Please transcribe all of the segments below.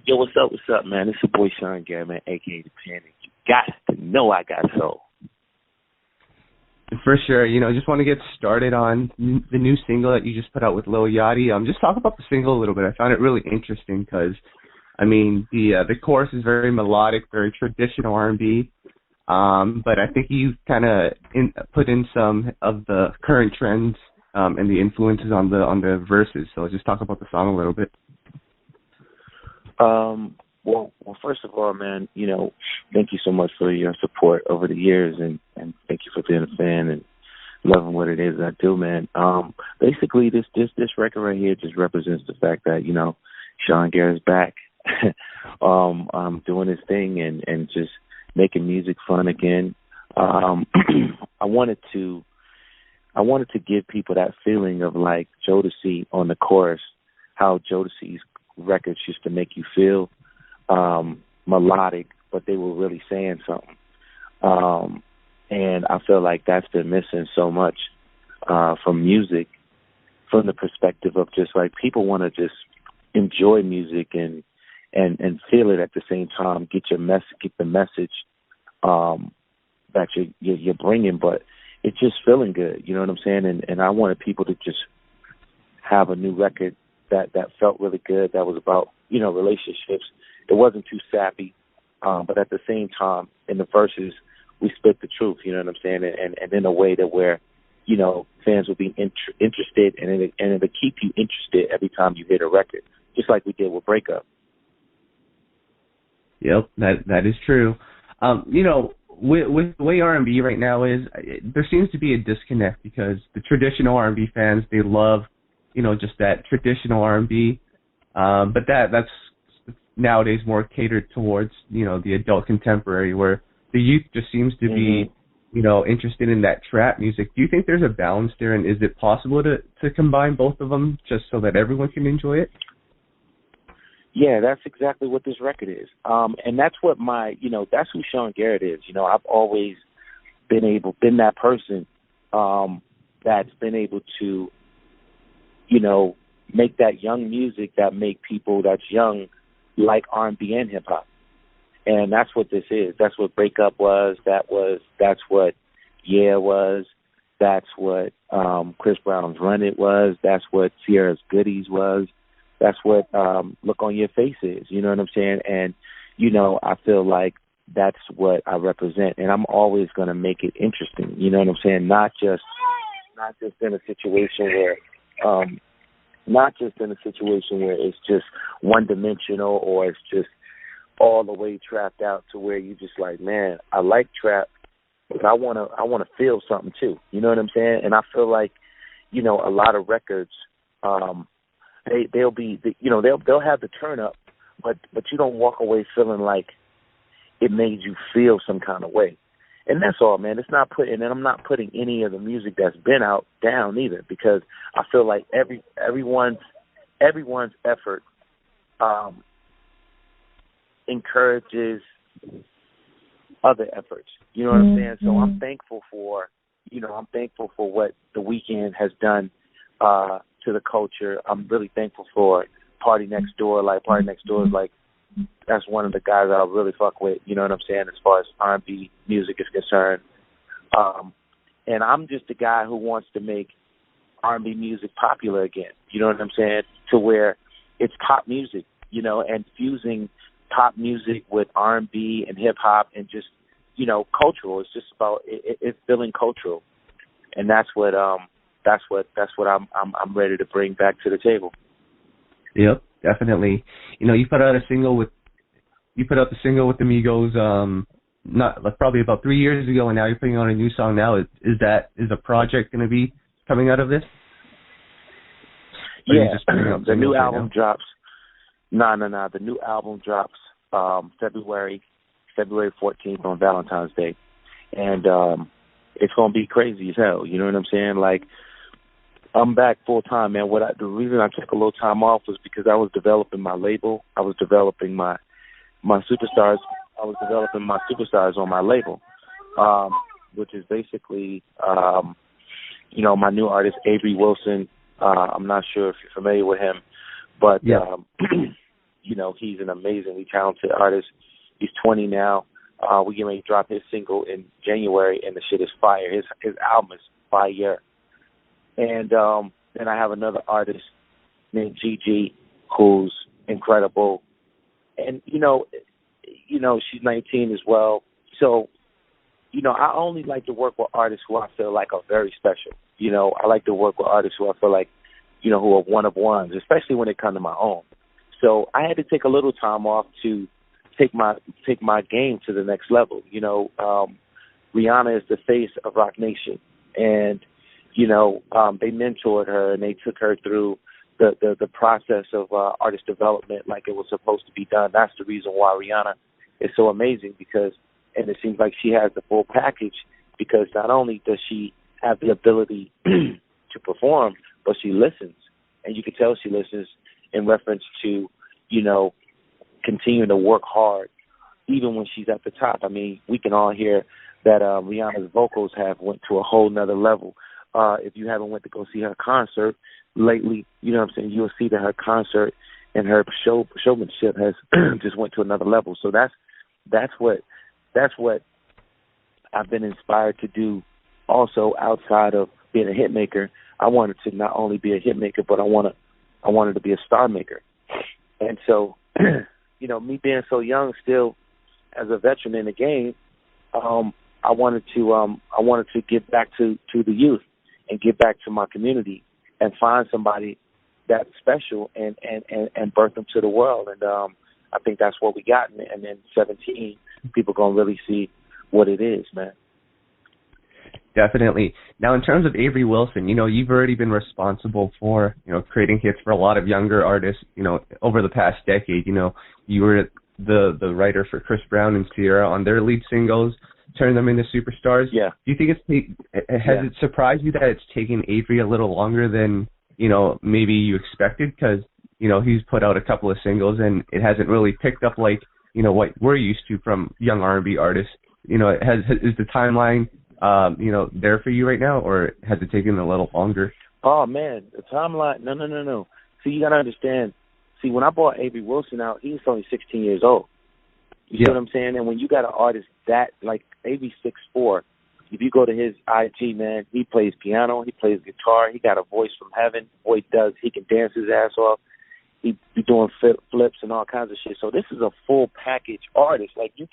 Yo, what's up? What's up, man? It's your boy Sean Garrett, man, aka the Panic. You got to know I got soul. For sure. Just want to get started on the new single that you just put out with Lil Yachty. Just talk about the single a little bit. I found it really interesting because, the chorus is very melodic, very traditional R&B, but I think you kind of put in some of the current trends and the influences on the verses. So just talk about the song a little bit. Well, first of all, man, thank you so much for your support over the years, and thank you for being a fan and loving what it is I do, man. Basically, this record right here just represents the fact that Sean Garrett's back, doing his thing and just making music fun again. I wanted to give people that feeling of like Jodeci on the chorus, how Jodeci's records used to make you feel melodic, but they were really saying something. And I feel like that's been missing so much from music, from the perspective of just like people want to just enjoy music and feel it at the same time, get the message that you're bringing, but it's just feeling good. You know what I'm saying? And I wanted people to just have a new record that felt really good, that was about, relationships. It wasn't too sappy, but at the same time, in the verses, we spit the truth, you know what I'm saying? And in a way that where, fans will be interested, and it'll keep you interested every time you hit a record, just like we did with Breakup. Yep, that is true. With the way R&B right now is, there seems to be a disconnect because the traditional R&B fans, they love just that traditional R&B, but that's nowadays more catered towards, the adult contemporary, where the youth just seems to be, interested in that trap music. Do you think there's a balance there, and is it possible to combine both of them just so that everyone can enjoy it? Yeah, that's exactly what this record is. And that's what that's who Sean Garrett is. I've always been that person that's been able to, make that young music that make people that's young like R&B and hip hop. And that's what this is. That's what Breakup was. That's what Yeah was. That's what Chris Brown's Run It was. That's what Ciara's Goodies was. That's what Look on Your Face is. You know what I'm saying? And, I feel like that's what I represent. And I'm always going to make it interesting. You know what I'm saying? Not just in a situation where it's just one dimensional, or it's just all the way trapped out to where you just like, man, I like trap, but I want to feel something too. You know what I'm saying? And I feel like, a lot of records, they'll have the turn up, but you don't walk away feeling like it made you feel some kind of way. And that's all, man. I'm not putting any of the music that's been out down either, because I feel like everyone's effort encourages other efforts. You know what I'm saying? So I'm thankful for what The Weeknd has done to the culture. I'm really thankful for Party Next Door. Like, Party Next Door is like, that's one of the guys that I really fuck with, you know what I'm saying, as far as R&B music is concerned. And I'm just a guy who wants to make R&B music popular again, you know what I'm saying, to where it's pop music, and fusing pop music with R&B and hip-hop and just, cultural. It's just about it's feeling cultural. And that's what I'm ready to bring back to the table. Yep, definitely. You put out the single with the Migos, probably about 3 years ago, and now you're putting on a new song now. Is a project going to be coming out of this? Yeah, the new album drops. No. The new album drops February 14th on Valentine's Day, and it's gonna be crazy as hell. You know what I'm saying? Like, I'm back full time, man. The reason I took a little time off was because I was developing my label. I was developing my superstars. I was developing my superstars on my label, which is basically, my new artist, Avery Wilson. I'm not sure if you're familiar with him, but, yeah. he's an amazingly talented artist. He's 20 now. We get ready to drop his single in January, and the shit is fire. His album is fire. And then I have another artist named Gigi, who's incredible. And, she's 19 as well. So, I only like to work with artists who I feel like are very special. I like to work with artists who I feel like, who are one of ones, especially when it comes to my own. So I had to take a little time off to take my game to the next level. Rihanna is the face of Rock Nation, and they mentored her and they took her through the process of artist development like it was supposed to be done. That's the reason why Rihanna is so amazing, and it seems like she has the full package, because not only does she have the ability to perform, but she listens, and you can tell she listens in reference to continuing to work hard, even when she's at the top. I mean, we can all hear that Rihanna's vocals have went to a whole nother level. If you haven't went to go see her concert lately, you'll see that her concert and her showmanship has just went to another level. So that's what I've been inspired to do. Also, outside of being a hit maker, I wanted to not only be a hit maker, but I wanted to be a star maker. And so, me being so young still, as a veteran in the game, I wanted to give back to the youth and give back to my community and find somebody that's special and birth them to the world. And I think that's what we got. And then 17, people gonna really see what it is, man. Definitely. Now, in terms of Avery Wilson, you've already been responsible for, creating hits for a lot of younger artists, over the past decade. You were the writer for Chris Brown and Ciara on their lead singles, turn them into superstars. Yeah. Do you think it surprised you that it's taken Avery a little longer than, maybe you expected? Because, he's put out a couple of singles and it hasn't really picked up like, what we're used to from young R&B artists. Is the timeline there for you right now, or has it taken a little longer? Oh, man, the timeline, no. See, you got to understand. See, when I brought Avery Wilson out, he was only 16 years old. You see what I'm saying? And when you got an artist that, like Avery's 6'4", if you go to his IG, man, he plays piano, he plays guitar, he got a voice from heaven. Boy, he can dance his ass off. He be doing flips and all kinds of shit. So this is a full package artist. Like, you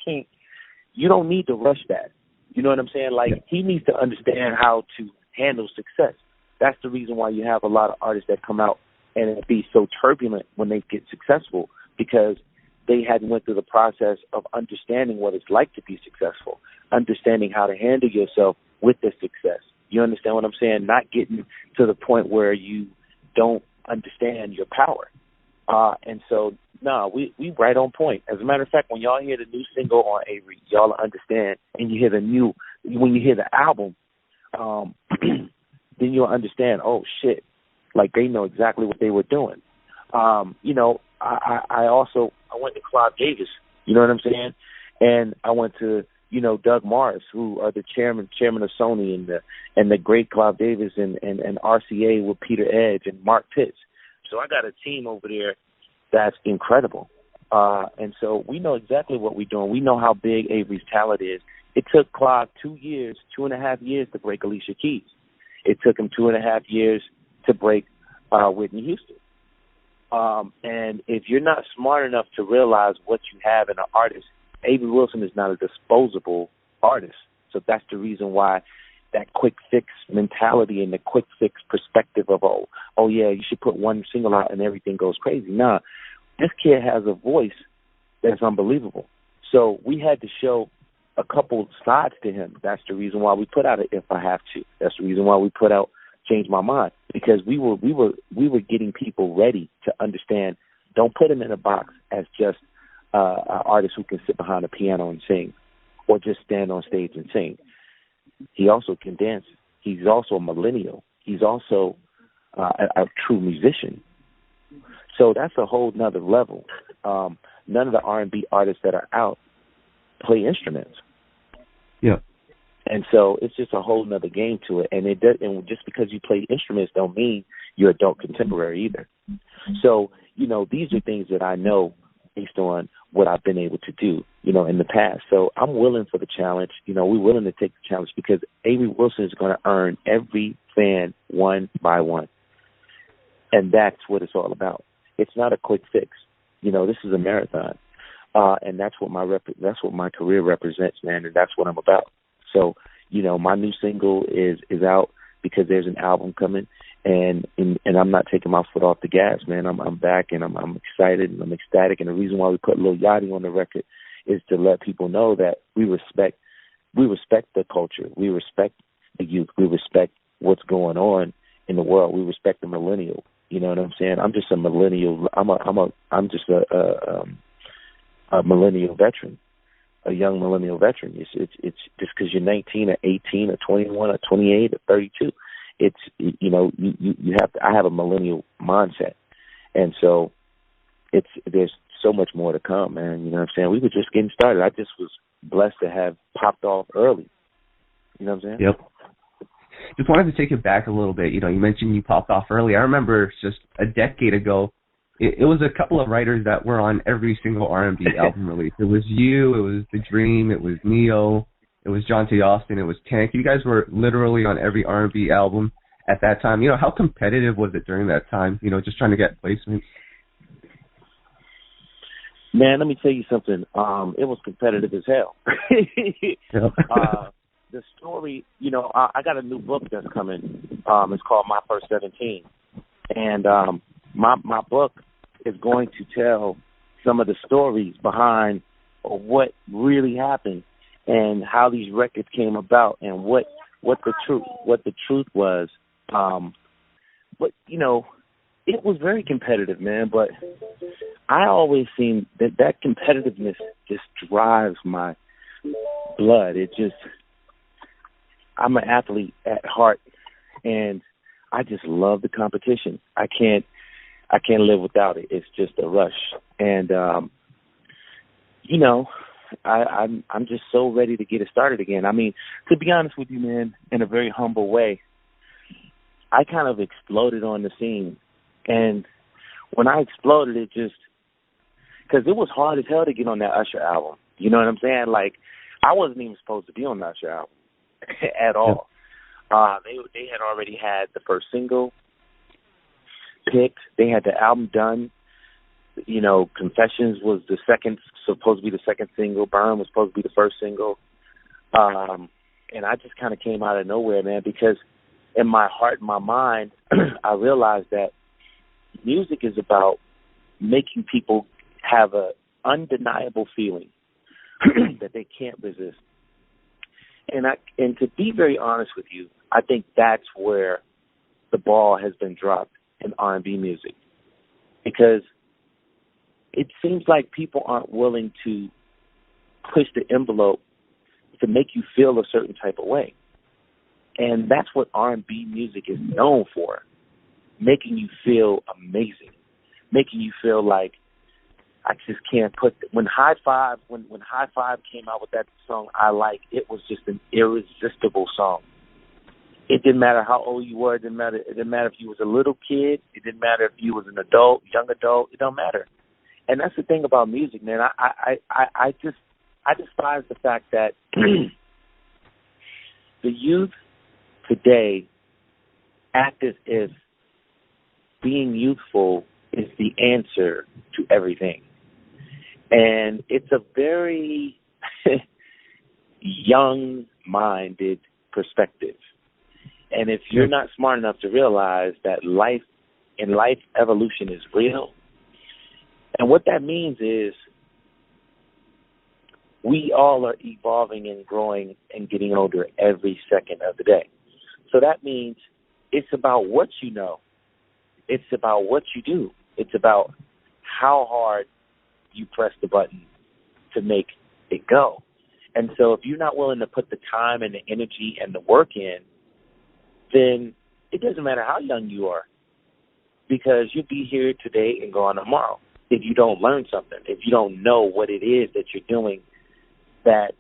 don't need to rush that. You know what I'm saying? Like, he needs to understand how to handle success. That's the reason why you have a lot of artists that come out and it be so turbulent when they get successful, because they hadn't went through the process of understanding what it's like to be successful, understanding how to handle yourself with the success. You understand what I'm saying? Not getting to the point where you don't understand your power. And so, we right on point. As a matter of fact, when y'all hear the new single on Avery, y'all understand, and you hear when you hear the album, then you'll understand, oh, shit, like they know exactly what they were doing. I went to Clive Davis, you know what I'm saying? And I went to, Doug Morris, who are the chairman of Sony, and the great Clive Davis and RCA with Peter Edge and Mark Pitts. So I got a team over there that's incredible. And so we know exactly what we're doing. We know how big Avery's talent is. It took Clive 2.5 years to break Alicia Keys. It took him 2.5 years to break Whitney Houston. And if you're not smart enough to realize what you have in an artist, Avery Wilson is not a disposable artist. So that's the reason why that quick fix mentality and the quick fix perspective of, oh yeah, you should put one single out and everything goes crazy. Nah, this kid has a voice that's unbelievable. So we had to show a couple sides to him. That's the reason why we put out If I Have To. That's the reason why we put out Change My Mind, because we were getting people ready to understand. Don't put him in a box as just an artist who can sit behind a piano and sing, or just stand on stage and sing. He also can dance. He's also a millennial. He's also a true musician. So that's a whole nother level. None of the R&B artists that are out play instruments. Yeah. And so it's just a whole nother game to it. And and just because you play instruments don't mean you're adult contemporary either. So, these are things that I know based on what I've been able to do, in the past. So I'm willing for the challenge. We're willing to take the challenge because Avery Wilson is going to earn every fan one by one. And that's what it's all about. It's not a quick fix. This is a marathon. And that's what my career represents, man, and that's what I'm about. So, my new single is out because there's an album coming, and I'm not taking my foot off the gas, man. I'm back, and I'm excited and I'm ecstatic. And the reason why we put Lil Yachty on the record is to let people know that we respect the culture, we respect the youth, we respect what's going on in the world, we respect the millennial. You know what I'm saying? I'm just a millennial. I'm just a millennial veteran, a young millennial veteran. It's just because you're 19 or 18 or 21 or 28 or 32. It's you have to. I have a millennial mindset, and so there's so much more to come, man. You know what I'm saying? We were just getting started. I just was blessed to have popped off early. You know what I'm saying? Yep. Just wanted to take it back a little bit. You mentioned you popped off early. I remember just a decade ago, it was a couple of writers that were on every single R&B album release. It was you, it was The Dream, it was Neo, it was Jonte Austin, it was Tank. You guys were literally on every R&B album at that time. How competitive was it during that time, just trying to get placements? Man, let me tell you something. It was competitive as hell. The story, I got a new book that's coming. It's called My First 17. And my book is going to tell some of the stories behind what really happened and how these records came about and what the truth was. But it was very competitive, man. But I always seen that competitiveness just drives my blood. I'm an athlete at heart, and I just love the competition. I can't live without it. It's just a rush. And, I'm just so ready to get it started again. I mean, to be honest with you, man, in a very humble way, I kind of exploded on the scene. And when I exploded, because it was hard as hell to get on that Usher album. You know what I'm saying? Like, I wasn't even supposed to be on the Usher album at all. They had already had the first single picked. They had the album done. Confessions was supposed to be the second single. Burn was supposed to be the first single. And I just kind of came out of nowhere, man, because in my heart and my mind, I realized that music is about making people have an undeniable feeling that they can't resist. And to be very honest with you, I think that's where the ball has been dropped in R&B music, because it seems like people aren't willing to push the envelope to make you feel a certain type of way. And that's what R&B music is known for, making you feel amazing, making you feel like I just can't put when High Five came out with that song I Like, it was just an irresistible song. It didn't matter how old you were, it didn't matter if you was a little kid, it didn't matter if you was an adult, young adult, it don't matter. And that's the thing about music, man. I despise the fact that the youth today act as if being youthful is the answer to everything. And it's a very young-minded perspective. And if you're not smart enough to realize that life evolution is real, and what that means is we all are evolving and growing and getting older every second of the day. So that means it's about what you know. It's about what you do. It's about how hard you press the button to make it go. And so if you're not willing to put the time and the energy and the work in, then it doesn't matter how young you are, because you'll be here today and gone tomorrow if you don't learn something, if you don't know what it is that you're doing, that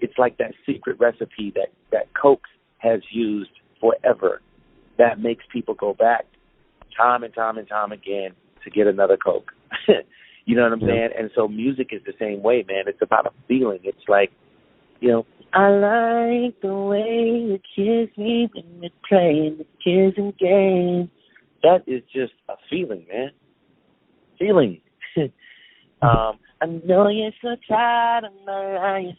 it's like that secret recipe that Coke has used forever that makes people go back time and time and time again to get another Coke. You know what I'm saying? And so music is the same way, man. It's about a feeling. It's like, you know, I like the way you kiss me when we're playing the kissing game. That is just a feeling, man. Feeling. I know you're so tired of my lying.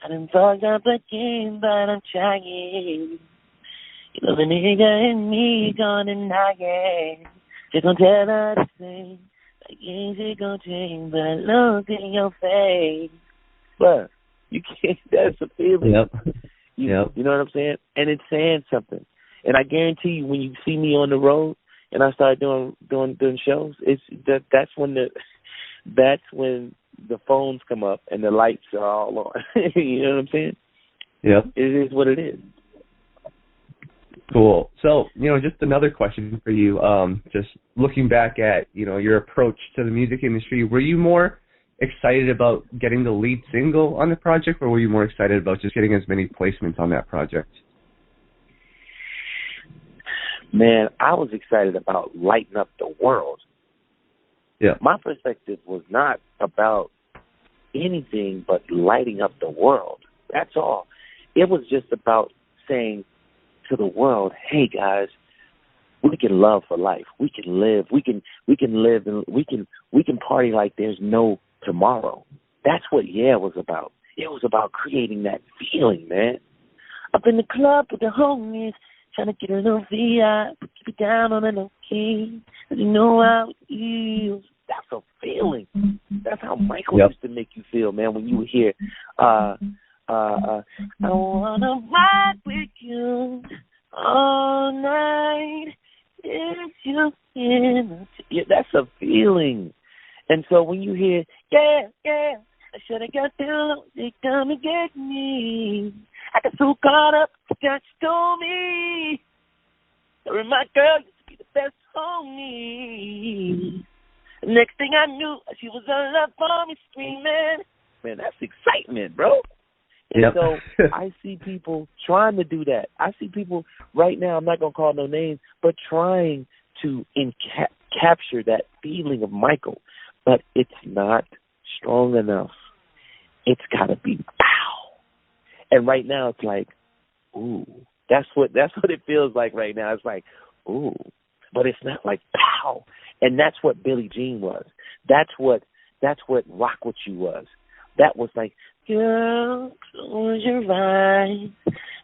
I done fucked up again, but I'm trying. You know the nigga in me gonna deny it. Just gonna tell her the same. Like ain't it gonna change, but look in your face. But you can't. That's a feeling. Yep. You know what I'm saying? And it's saying something. And I guarantee you, when you see me on the road and I start doing shows, that's when the phones come up and the lights are all on. You know what I'm saying? Yep. It is what it is. Cool. So, just another question for you. Just looking back at, your approach to the music industry, were you more excited about getting the lead single on the project, or were you more excited about just getting as many placements on that project? Man, I was excited about lighting up the world. Yeah. My perspective was not about anything but lighting up the world. That's all. It was just about saying to the world, hey guys, we can love for life. We can live. We can live and we can party like there's no tomorrow. That's what was about. It was about creating that feeling, man. Up in the club with the homies, trying to get a little VI, keep it down on a low key. You know how it feels. That's a feeling. That's how Michael used to make you feel, man, when you would hear, I wanna rock with you all night. If you that's a feeling. And so when you hear, I should have got down, they come and get me. I got so caught up, that you told me. My girl used to be the best homie. Next thing I knew, she was in love for me, screaming. Man, that's excitement, bro. And so I see people trying to do that. I see people right now, I'm not going to call no names, but trying to capture that feeling of Michael. But it's not strong enough. It's got to be pow. And right now it's like, ooh. That's what it feels like right now. It's like, ooh. But it's not like pow. And that's what Billie Jean was. That's what Rock With You was. That was like, girl, close your eyes,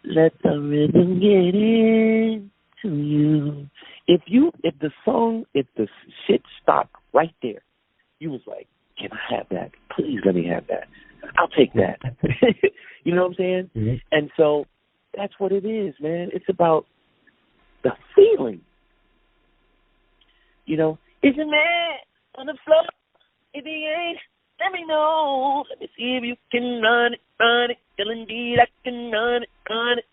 let the rhythm get into you. If the shit stopped right there, you was like, can I have that? Please let me have that. I'll take that. You know what I'm saying? Mm-hmm. And so that's what it is, man. It's about the feeling. Is a man on the floor? If he ain't, let me know. Let me see if you can run it. Till indeed I can run it.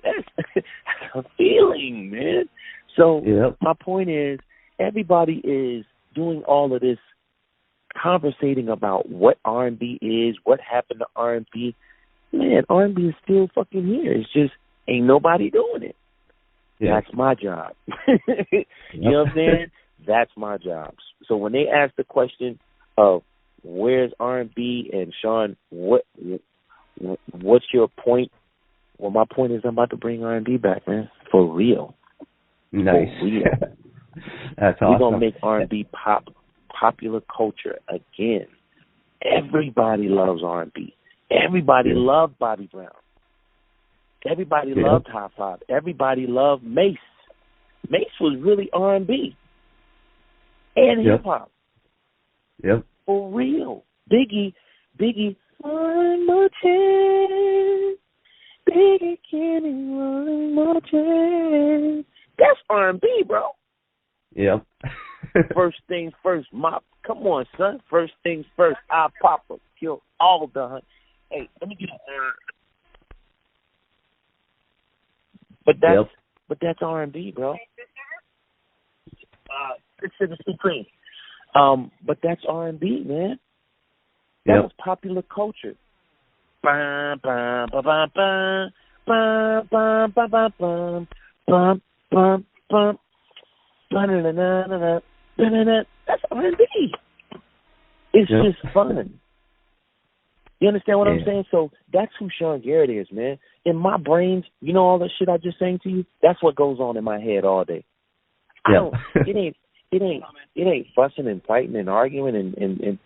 That's a feeling, man. So my point is, everybody is doing all of this, conversating about what R&B is, what happened to R&B. Man, R&B is still fucking here. It's just ain't nobody doing it. Yeah. That's my job. You know what I'm saying? That's my job. So when they ask the question of where's R&B and Sean, what's your point? Well, my point is I'm about to bring R&B back, man, for real. Nice. For real. That's awesome. We're gonna make R&B popular culture again. Everybody loves R&B. Everybody loved Bobby Brown. Everybody loved High Five. Everybody loved Mace. Mace was really R&B. And hip-hop. Yep. For real. Biggie, one more chance. Biggie, give me one more chance. That's R&B, bro. Yep. First things first, come on, son. First things first, I'll pop her, kill all the hunt. Hey, let me get a But that's R&B, bro. It's in the Supreme. But that's R&B, man. That was popular culture. Bum, bum, bum, bum, bum, bum, bum, bum, bum, bum, bum, bum, bum, that's R&B. It's just fun. You understand what I'm saying? So that's who Sean Garrett is, man. In my brains, you know all that shit I just saying to you? That's what goes on in my head all day. It ain't fussing and fighting and arguing and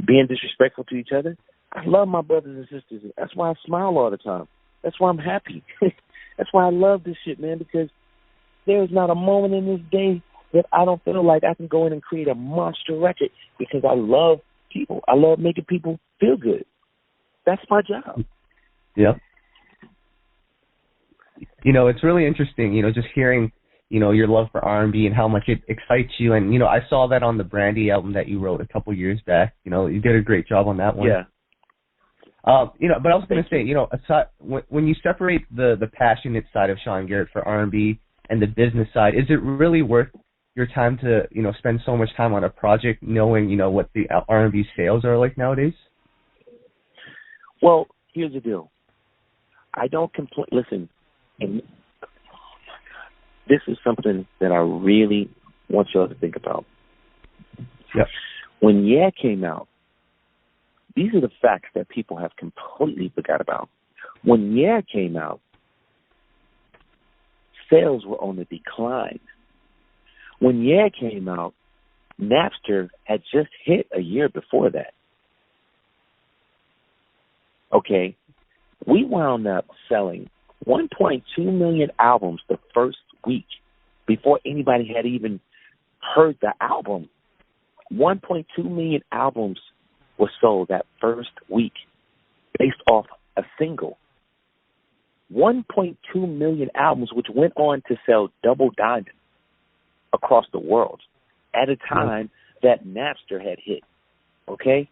being disrespectful to each other. I love my brothers and sisters. That's why I smile all the time. That's why I'm happy. That's why I love this shit, man, because there's not a moment in this day that I don't feel like I can go in and create a monster record because I love people. I love making people feel good. That's my job. Yep. You know, it's really interesting, you know, just hearing, you know, your love for R&B and how much it excites you. And, you know, I saw that on the Brandy album that you wrote a couple years back. You know, you did a great job on that one. Yeah. You know, but I was going to say, you know, aside, when you separate the passionate side of Sean Garrett for R&B and the business side, is it really worth your time to, you know, spend so much time on a project knowing, you know, what the R&B sales are like nowadays? Well, here's the deal. I don't complain. Listen, and this is something that I really want y'all to think about. Yep. When Yeah came out, these are the facts that people have completely forgot about. When Yeah came out, sales were on the decline. When Yeah came out, Napster had just hit a year before that. Okay, we wound up selling 1.2 million albums the first week before anybody had even heard the album. 1.2 million albums were sold that first week based off a single. 1.2 million albums, which went on to sell double diamond across the world at a time that Napster had hit. Okay?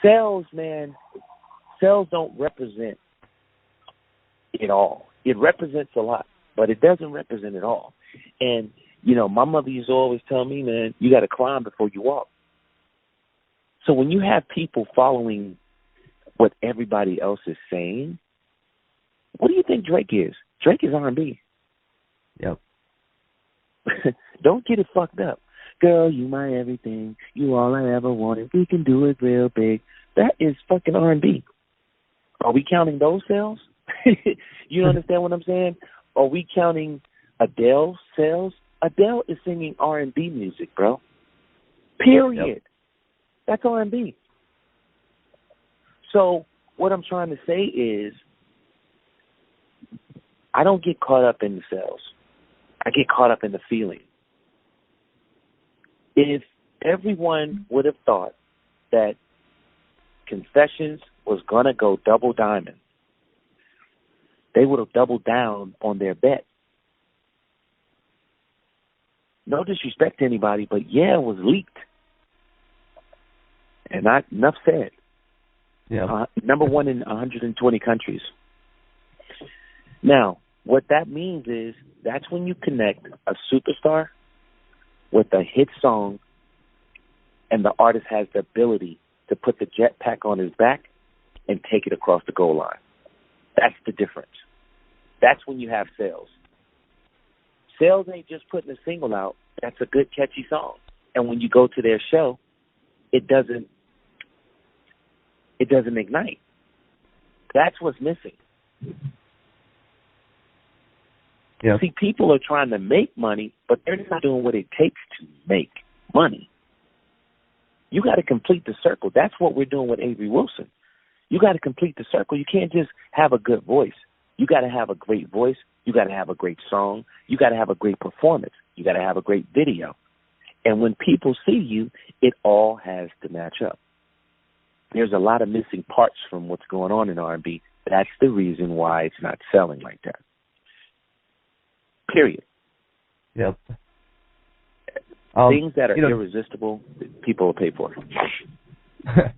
Sales, man, sales don't represent it all. It represents a lot, but it doesn't represent it all. And, you know, my mother used to always tell me, man, you got to climb before you walk. So when you have people following what everybody else is saying, what do you think Drake is? Drake is R&B. Yep. Don't get it fucked up. Girl, you my everything. You all I ever wanted. We can do it real big. That is fucking R&B. Are we counting those sales? You understand what I'm saying? Are we counting Adele's sales? Adele is singing R&B music, bro. Period. Yep. That's R&B. So what I'm trying to say is I don't get caught up in the sales. I get caught up in the feeling. If everyone would have thought that Confessions was going to go double diamond, they would have doubled down on their bet. No disrespect to anybody, but Yeah was leaked. And enough said. Yeah. Number one in 120 countries. Now, what that means is that's when you connect a superstar with a hit song and the artist has the ability to put the jetpack on his back and take it across the goal line. That's the difference. That's when you have sales. Sales ain't just putting a single out. That's a good, catchy song. And when you go to their show, it doesn't ignite. That's what's missing. Yeah. See, people are trying to make money, but they're not doing what it takes to make money. You got to complete the circle. That's what we're doing with Avery Wilson. You got to complete the circle. You can't just have a good voice. You got to have a great voice. You got to have a great song. You got to have a great performance. You got to have a great video. And when people see you, it all has to match up. There's a lot of missing parts from what's going on in R&B. That's the reason why it's not selling like that. Period. Yep. Things that are irresistible, people will pay for.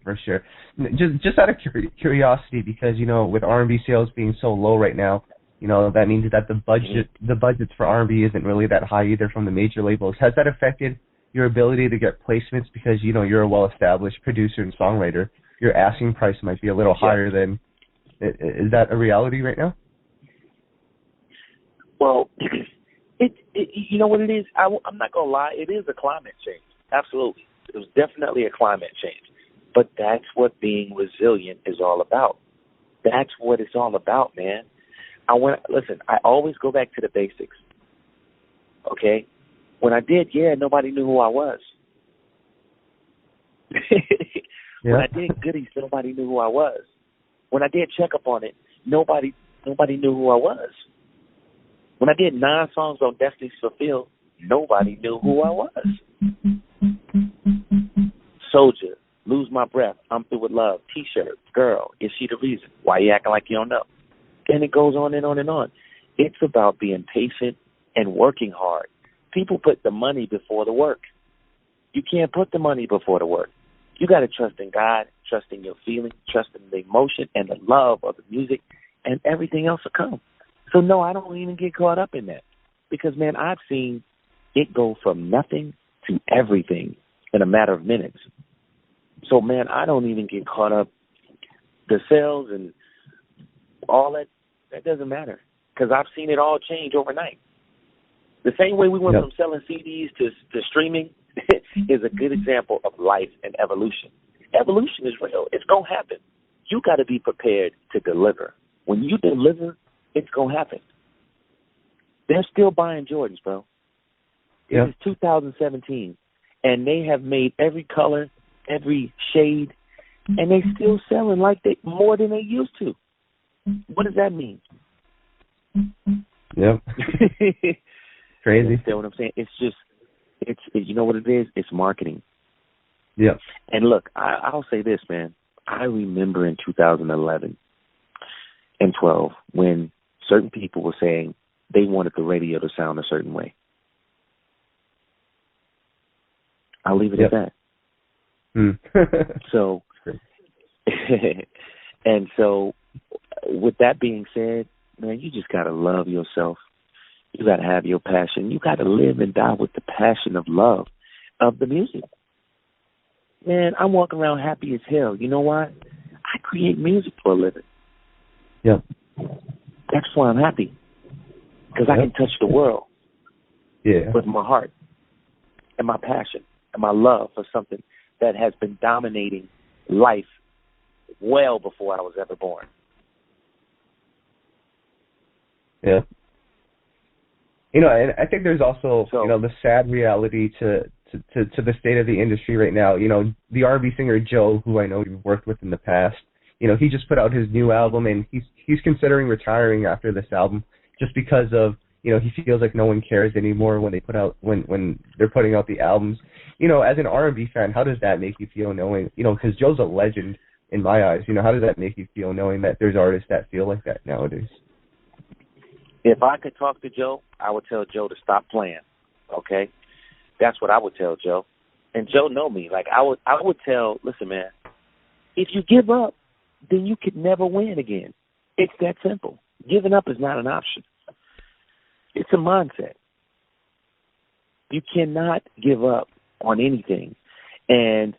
For sure. Just out of curiosity, because with R&B sales being so low right now, that means that the budgets for R&B isn't really that high either from the major labels. Has that affected your ability to get placements because you're a well-established producer and songwriter? Your asking price might be a little higher than. Is that a reality right now? Well, you know what it is? I'm not going to lie. It is a climate change. Absolutely. It was definitely a climate change. But that's what being resilient is all about. That's what it's all about, man. Listen, I always go back to the basics. Okay? When I did, nobody knew who I was. When I did Goodies, nobody knew who I was. When I did Check Up on It, nobody knew who I was. When I did 9 songs on Destiny's Fulfilled, nobody knew who I was. Soldier, Lose My Breath, I'm Through With Love, T-shirt, Girl, Is She the Reason? Why you acting like you don't know? And it goes on and on and on. It's about being patient and working hard. People put the money before the work. You can't put the money before the work. You got to trust in God, trust in your feeling, trust in the emotion and the love of the music, and everything else will come. So, no, I don't even get caught up in that because, man, I've seen it go from nothing to everything in a matter of minutes. So, man, I don't even get caught up. The sales and all that doesn't matter because I've seen it all change overnight. The same way we went from selling CDs to streaming is a good example of life and evolution. Evolution is real. It's going to happen. You got to be prepared to deliver. When you deliver, it's going to happen. They're still buying Jordans, bro. It is 2017, and they have made every color, every shade, and they still selling like more than they used to. What does that mean? Yep. Crazy. You know what I'm saying? It's you know what it is? It's marketing. Yeah. And look, I'll say this, man. I remember in 2011 and 12 when certain people were saying they wanted the radio to sound a certain way. I'll leave it at that. So, and so with that being said, man, you just got to love yourself. You got to have your passion. You got to live and die with the passion of love of the music. Man, I'm walking around happy as hell. You know why? I create music for a living. Yeah. That's why I'm happy. Because I can touch the world with my heart and my passion and my love for something that has been dominating life well before I was ever born. Yeah. You know, and I think there's also, the sad reality to the state of the industry right now. You know, the R&B singer Joe, who I know you've worked with in the past, you know, he just put out his new album, and he's considering retiring after this album just because of, you know, he feels like no one cares anymore when they put out when they're putting out the albums. You know, as an R&B fan, how does that make you feel knowing, you know, because Joe's a legend in my eyes. You know, how does that make you feel knowing that there's artists that feel like that nowadays? If I could talk to Joe, I would tell Joe to stop playing. Okay, that's what I would tell Joe. And Joe know me. Like I would tell. Listen, man. If you give up, then you could never win again. It's that simple. Giving up is not an option. It's a mindset. You cannot give up on anything. And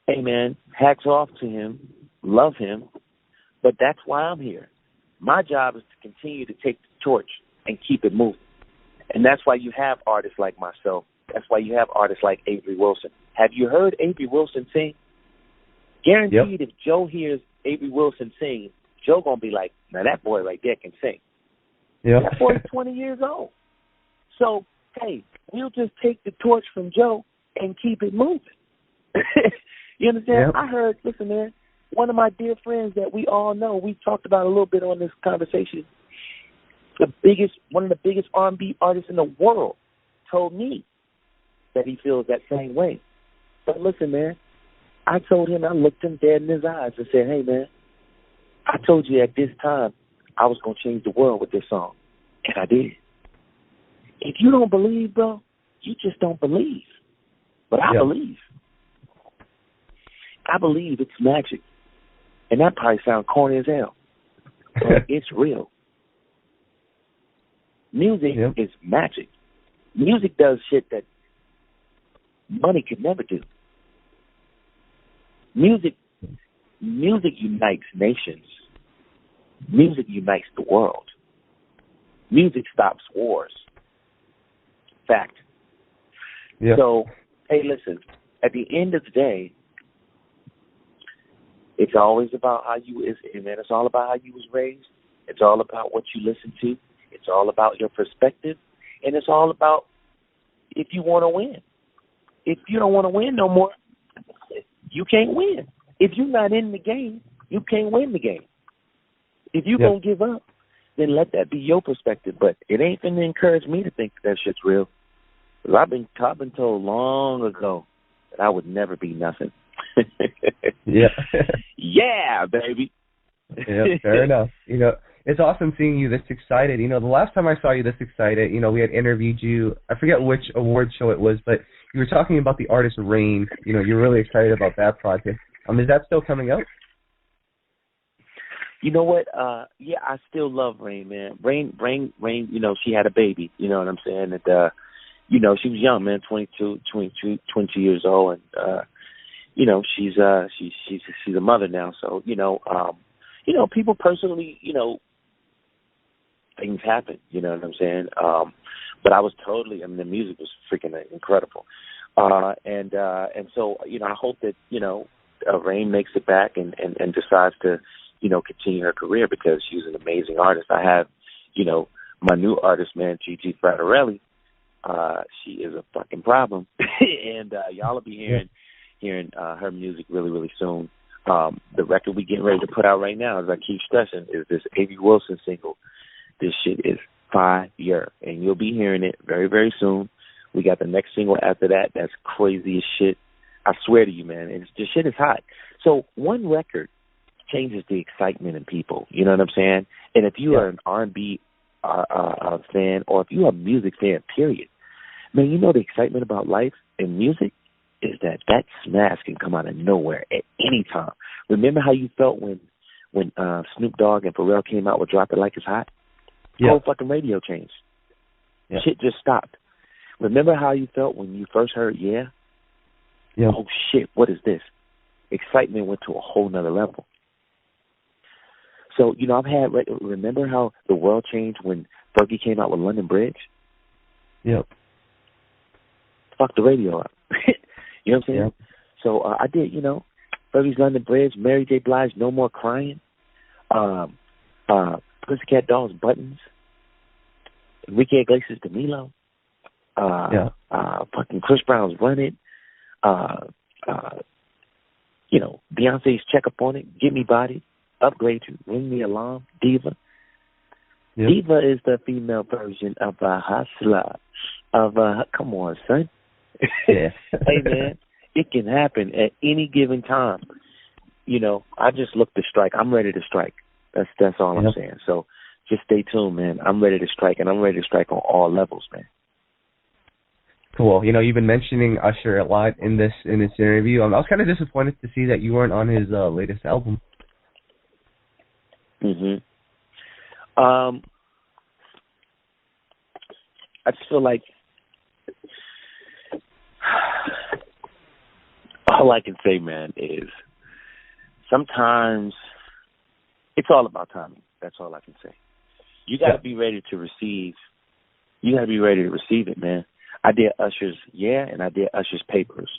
hey, man, hats off to him. Love him. But that's why I'm here. My job is to continue to take the torch and keep it moving. And that's why you have artists like myself. That's why you have artists like Avery Wilson. Have you heard Avery Wilson sing? Guaranteed if Joe hears Avery Wilson sing, Joe going to be like, now that boy right there can sing. Yeah. That boy's 20 years old. So, hey, we'll just take the torch from Joe and keep it moving. You understand? I heard, listen, man, one of my dear friends that we all know, we talked about a little bit on this conversation, one of the biggest R&B artists in the world told me that he feels that same way. But listen, man, I told him, I looked him dead in his eyes and said, hey, man, I told you at this time I was going to change the world with this song. And I did. If you don't believe, bro, you just don't believe. But I believe. I believe it's magic. And that probably sounds corny as hell. But it's real. Music is magic. Music does shit that money could never do. Music unites nations. Music unites the world. Music stops wars. Fact. So, hey, listen, at the end of the day, It's always about how you is, man. It's all about how you was raised. It's all about what you listen to. It's all about your perspective, and it's all about if you want to win. If you don't want to win no more, you can't win. If you're not in the game, you can't win the game. If you're going to give up, then let that be your perspective. But it ain't going to encourage me to think that shit's real. Because I've been told long ago that I would never be nothing. Yeah, baby. Yeah, fair enough. You know, it's awesome seeing you this excited. You know, the last time I saw you this excited, you know, we had interviewed you. I forget which award show it was, but you were talking about the artist Rain. You know, you're really excited about that project. Is that still coming out? You know what? Yeah, I still love Rain, man. Rain, you know, she had a baby, you know what I'm saying? And, you know, she was young, man, 20 years old. And, you know, she's a mother now. So, you know, people personally, you know, things happen, you know what I'm saying? But I was totally, I mean, the music was freaking incredible. And so, you know, I hope that, you know, Rain makes it back and decides to, you know, continue her career because she's an amazing artist. I have, you know, my new artist, man, Gigi Frattarelli. She is a fucking problem. And y'all will be hearing her music really, really soon. The record we getting ready to put out right now, as I keep stressing, is this Avery Wilson single. This shit is fire, and you'll be hearing it very, very soon. We got the next single after that. That's crazy as shit. I swear to you, man. This shit is hot. So one record changes the excitement in people. You know what I'm saying? And if you are an R&B fan, or if you're a music fan, period, man, you know the excitement about life and music is that smash can come out of nowhere at any time. Remember how you felt when Snoop Dogg and Pharrell came out with Drop It Like It's Hot? The whole fucking radio changed. Shit just stopped. Remember how you felt when you first heard Yeah? Oh, shit, what is this? Excitement went to a whole nother level. So, you know, remember how the world changed when Fergie came out with London Bridge? Yep. Fuck the radio up. You know what I'm saying? Yep. So I did, you know, Fergie's London Bridge, Mary J. Blige, No More Crying, Pussycat Dolls, Buttons, Enrique Iglesias, Demilo, fucking Chris Brown's Run It, you know, Beyonce's Check Up On It, Get Me Body, Upgrade You, Ring the Alarm, Diva. Yep. Diva is the female version of a hustler. Come on, son. Yeah. Hey, man, it can happen at any given time. You know, I just look to strike. I'm ready to strike. That's all I'm saying. So just stay tuned, man. I'm ready to strike, and I'm ready to strike on all levels, man. Cool. You know, you've been mentioning Usher a lot in this interview. I was kind of disappointed to see that you weren't on his latest album. I just feel like all I can say, man, is sometimes it's all about timing. That's all I can say. You got to be ready to receive. You got to be ready to receive it, man. I did Usher's Yeah, and I did Usher's Papers.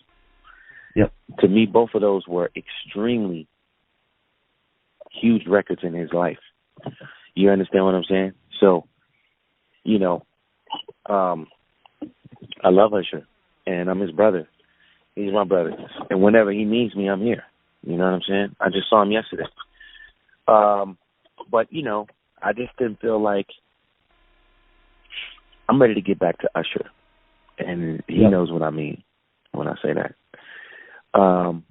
Yep. To me, both of those were extremely huge records in his life. You understand what I'm saying? So, you know, I love Usher, and I'm his brother. He's my brother. And whenever he needs me, I'm here. You know what I'm saying? I just saw him yesterday. But, you know, I just didn't feel like I'm ready to get back to Usher. And he knows what I mean when I say that. And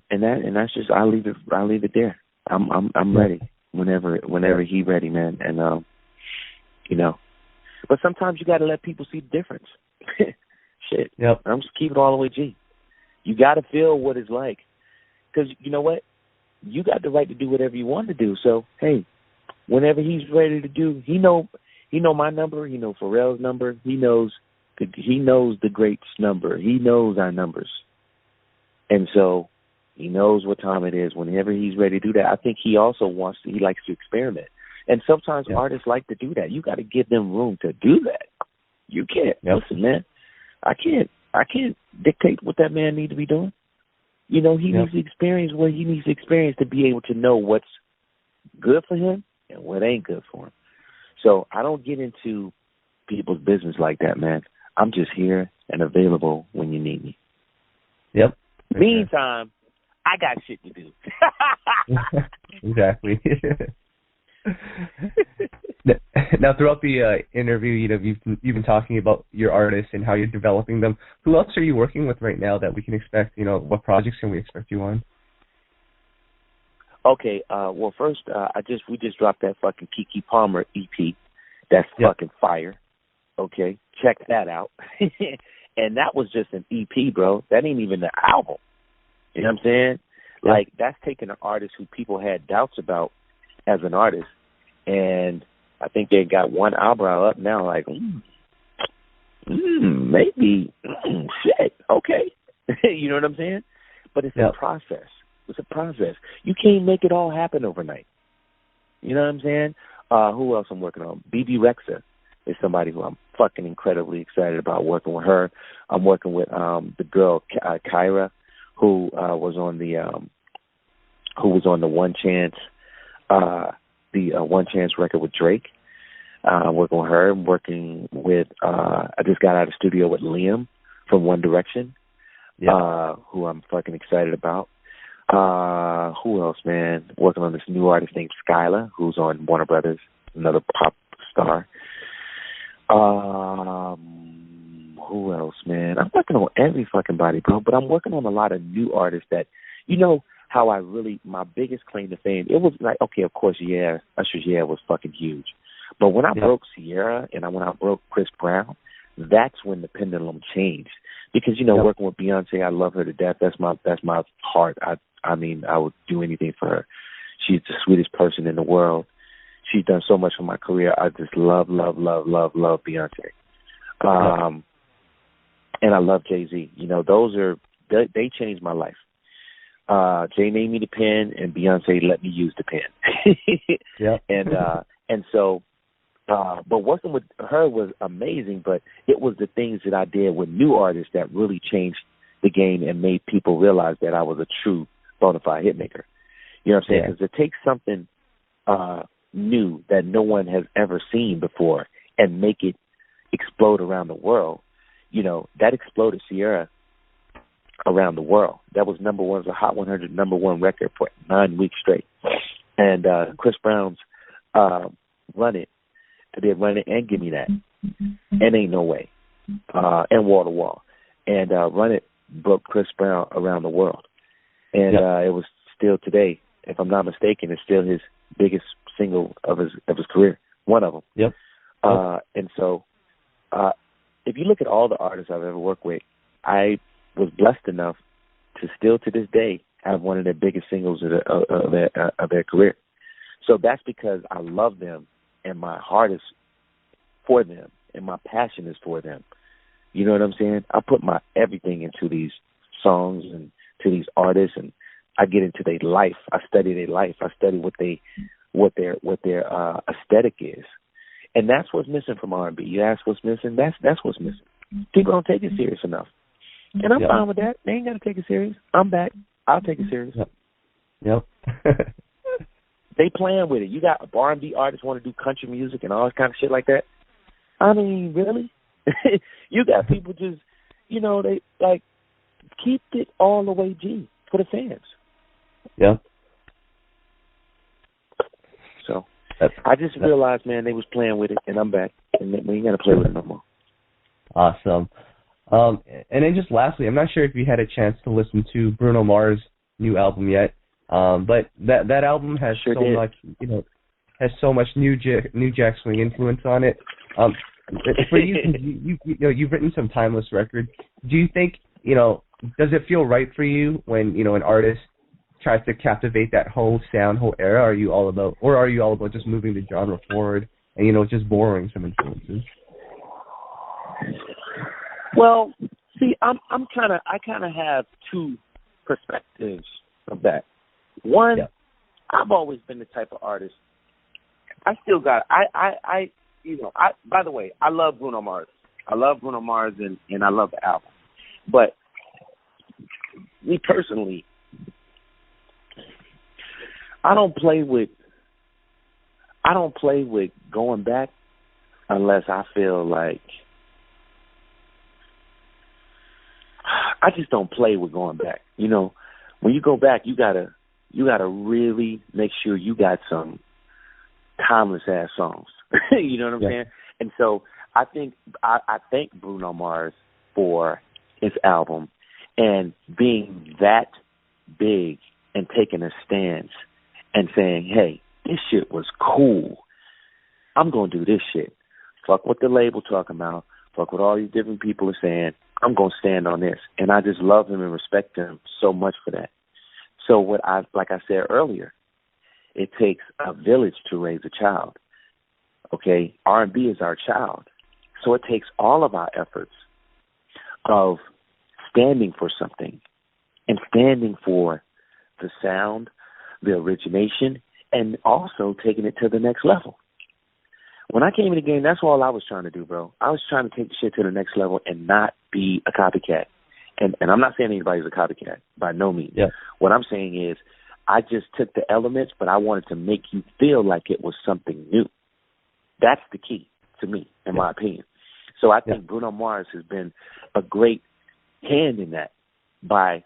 that's just I'll leave it there. I'm ready whenever he's ready, man. And you know. But sometimes you gotta let people see the difference. Shit. Yep. I'm just keeping it all the way G. You gotta feel what it's like. Because you know what? You got the right to do whatever you want to do. So hey, whenever he's ready to do, he know my number, he know Pharrell's number, he knows the greats number. He knows our numbers. And so he knows what time it is. Whenever he's ready to do that, I think he also he likes to experiment. And sometimes artists like to do that. You got to give them room to do that. You can't. Listen, man, I can't dictate what that man need to be doing. You know, he needs to experience what he needs to experience to be able to know what's good for him and what ain't good for him. So I don't get into people's business like that, man. I'm just here and available when you need me. Yep. Meantime, I got shit to do. Exactly. Now, throughout the interview, you know, you've been talking about your artists and how you're developing them. Who else are you working with right now that we can expect? You know, what projects can we expect you on? Okay. Well, first, we just dropped that fucking Keke Palmer EP. That's fucking fire. Okay, check that out. And that was just an EP, bro. That ain't even the album. You know what I'm saying? Yeah. Like, that's taking an artist who people had doubts about as an artist, and I think they got one eyebrow up now, like, maybe, shit, okay. You know what I'm saying? But it's a process. It's a process. You can't make it all happen overnight. You know what I'm saying? Who else I'm working on? BB Rexha is somebody who I'm fucking incredibly excited about working with her. I'm working with the girl Ciara, who was on the One Chance One Chance record with Drake. I'm working with her. I'm working with I just got out of the studio with Liam from One Direction, who I'm fucking excited about. Who else, man? Working on this new artist named Skylar, who's on Warner Brothers, another pop star. Who else, man? I'm working on every fucking body, bro, but I'm working on a lot of new artists that, you know, how my biggest claim to fame, it was like, okay, of course, Usher's was fucking huge. But when I broke Ciara and when I broke Chris Brown, that's when the pendulum changed. Because, you know, working with Beyonce, I love her to death. That's my heart. I mean, I would do anything for her. She's the sweetest person in the world. She's done so much for my career. I just love Beyonce. And I love Jay-Z. You know, they changed my life. Jay made me the pen, and Beyonce let me use the pen. And so, but working with her was amazing, but it was the things that I did with new artists that really changed the game and made people realize that I was a true bona fide hitmaker. You know what I'm saying? Because it takes something new that no one has ever seen before and make it explode around the world. You know, that exploded Ciara around the world. That was number one, it was a Hot 100 number one record for 9 weeks straight. And Chris Brown's Run It, they did Run It and Give Me That. And Ain't No Way. And Wall to Wall. And Run It broke Chris Brown around the world. And it was still today, if I'm not mistaken, it's still his biggest single of his career. One of them. And so if you look at all the artists I've ever worked with, I was blessed enough to still to this day have one of their biggest singles of their career. So that's because I love them and my heart is for them and my passion is for them. You know what I'm saying? I put my everything into these songs and to these artists, and I get into their life. I study their life. I study what their aesthetic is. And that's what's missing from R&B. You ask what's missing? That's what's missing. People don't take it serious enough. And I'm fine with that. They ain't got to take it serious. I'm back. I'll take it serious. They playing with it. You got R&B artists want to do country music and all this kind of shit like that. I mean, really? You got people just, you know, they like keep it all the way G for the fans. So I just realized, man, they was playing with it, and I'm back, and we ain't got to play with it no more. Awesome. And then just lastly, I'm not sure if you had a chance to listen to Bruno Mars' new album yet, but that album has much, you know, has so much new Jack Swing influence on it. For you, you know, you've written some timeless records. Do you think, you know, does it feel right for you when, you know, an artist tries to captivate that whole sound, whole era? Are you all about just moving the genre forward and, you know, just borrowing some influences? Well, see, I kind of have two perspectives of that. One, I've always been the type of artist. I still got. By the way, I love Bruno Mars. I love Bruno Mars and I love the album. But me personally, I don't play with going back unless I feel like I just don't play with going back. You know, when you go back, you gotta really make sure you got some timeless ass songs. You know what I'm saying? And so I think I thank Bruno Mars for his album and being that big and taking a stance and saying, hey, this shit was cool. I'm going to do this shit. Fuck what the label talking about. Fuck what all these different people are saying. I'm going to stand on this. And I just love him and respect him so much for that. So like I said earlier, it takes a village to raise a child. Okay? R&B is our child. So it takes all of our efforts of standing for something and standing for the sound, the origination, and also taking it to the next level. When I came in the game, that's all I was trying to do, bro. I was trying to take the shit to the next level and not be a copycat. And I'm not saying anybody's a copycat, by no means. Yeah. What I'm saying is I just took the elements, but I wanted to make you feel like it was something new. That's the key to me, in my opinion. So I think Bruno Mars has been a great hand in that by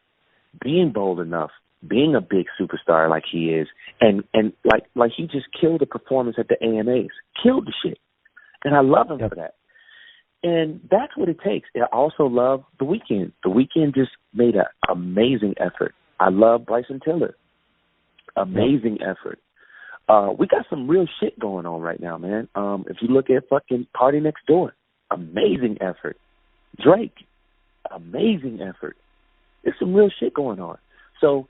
being bold enough, being a big superstar like he is, and like he just killed the performance at the AMAs, killed the shit. And I love him for that. And that's what it takes. I also love The Weeknd. The Weeknd just made an amazing effort. I love Bryson Tiller. Amazing effort. We got some real shit going on right now, man. If you look at fucking Party Next Door, amazing effort. Drake, amazing effort. There's some real shit going on. So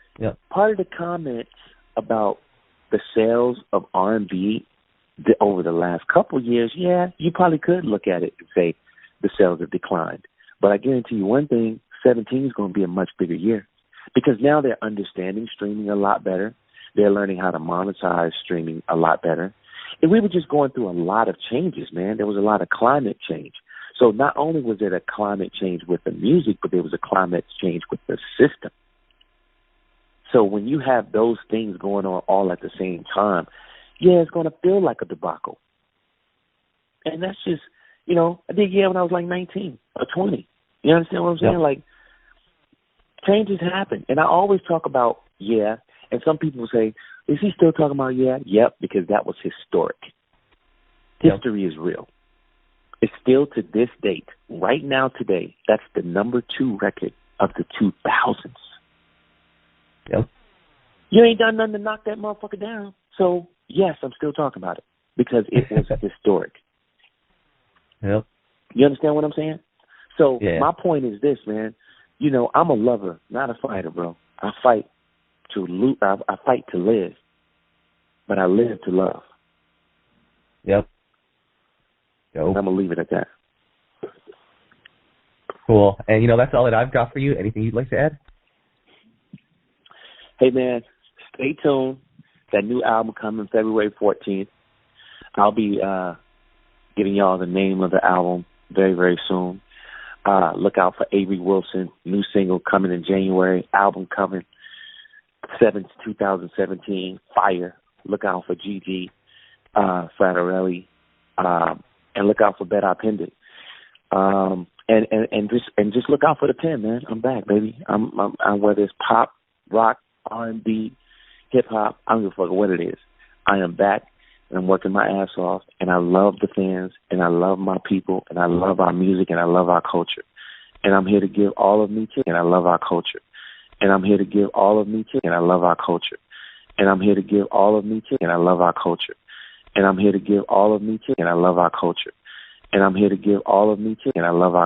part of the comments about the sales of R&B over the last couple of years, you probably could look at it and say the sales have declined. But I guarantee you one thing, 2017 is going to be a much bigger year because now they're understanding streaming a lot better. They're learning how to monetize streaming a lot better. And we were just going through a lot of changes, man. There was a lot of climate change. So not only was there a climate change with the music, but there was a climate change with the system. So when you have those things going on all at the same time, it's going to feel like a debacle. And that's just, I did when I was like 19 or 20. You understand what I'm saying? Like, changes happen. And I always talk about, and some people say, is he still talking about Yep, because that was historic. History is real. It's still to this date, right now today, that's the number 2 record of the 2000s. Yep. You ain't done nothing to knock that motherfucker down. So, yes, I'm still talking about it because it was historic. Yep. You understand what I'm saying? So, my point is this, man. I'm a lover, not a fighter, bro. I fight to I fight to live, but I live to love. Yep. I'm going to leave it at that. Cool. And, that's all that I've got for you. Anything you'd like to add? Hey, man, stay tuned. That new album coming February 14th. I'll be giving y'all the name of the album very, very soon. Look out for Avery Wilson, new single coming in January, album coming 7th, 2017, Fire. Look out for Gigi, Frattarelli, and look out for Bet Appendix. And just look out for the pen, man. I'm back, baby. I'm whether it's pop, rock, R&B, hip hop, I don't give a fuck what it is. I am back and I'm working my ass off, and I love the fans, and I love my people, and I love our music, and I love our culture. And I'm here to give all of me to, and I love our culture. And I'm here to give all of me to, and I love our culture. And I'm here to give all of me to, and I love our culture. And I'm here to give all of me to, and I love our culture. And I'm here to give all of me to, and I love our